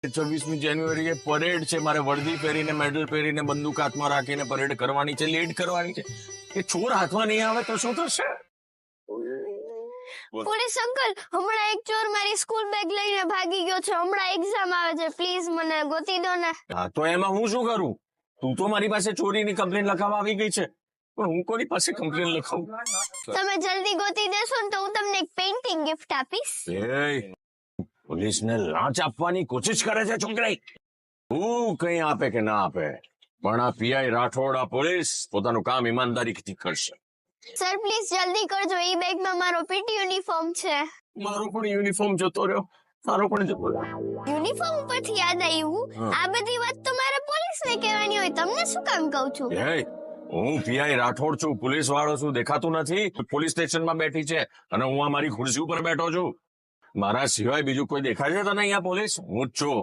26મી જાન્યુઆરીએ પરેડ છે, મારે વર્દી પહેરીને મેડલ પહેરીને બંદૂક હાથમાં રાખીને પરેડ કરવાની છે, લીડ કરવાની છે. એ ચોર હાથમાં નહીં આવે તો શું થશે? પોલીસ અંકલ, હમણાં એક ચોર મારી સ્કૂલ બેગ લઈને ભાગી ગયો છે. હમણાં એક્ઝામ આવે છે, પ્લીઝ મને ગોતી દો ને. હા, તો એમાં હું શું કરું? તું તો મારી પાસે ચોરીની કમ્પ્લેન લખાવવા આવી ગઈ છે, પણ હું કોની પાસે કમ્પ્લેન લખાવું? તમે જલ્દી ગોતી દેશો ને તો હું તમને એક પેઇન્ટિંગ ગિફ્ટ આપીશ. પોલીસને લાંચ આપવાની કોશિશ કરે છે છોકરી. હું કઈ આપે કે ના આપે, પણ આ પીઆઈ રાઠોડ, આ પોલીસ પોતાનું કામ ઈમાનદારીથી કરશે. સર પ્લીઝ જલ્દી કરજો, ઈ બેગમાં મારો પીટી યુનિફોર્મ છે. મારો પણ યુનિફોર્મ જતો રહ્યો, તારો પણ જતો રહ્યો. યુનિફોર્મ ઉપરથી યાદ આવ્યું, આ બધી વાત તો મારે પોલીસને કહેવાની હોય, તમને શું કામ કહું છું? હું પીઆઈ રાઠોડ છું, પોલીસ વાળો છું, દેખાતું નથી? પોલીસ સ્ટેશનમાં બેઠી છે અને હું આ મારી ખુરશી ઉપર બેઠો છું. મારા સિવાય બીજું કોઈ દેખાય છે તને અહીંયા? પોલીસ હું જ છું.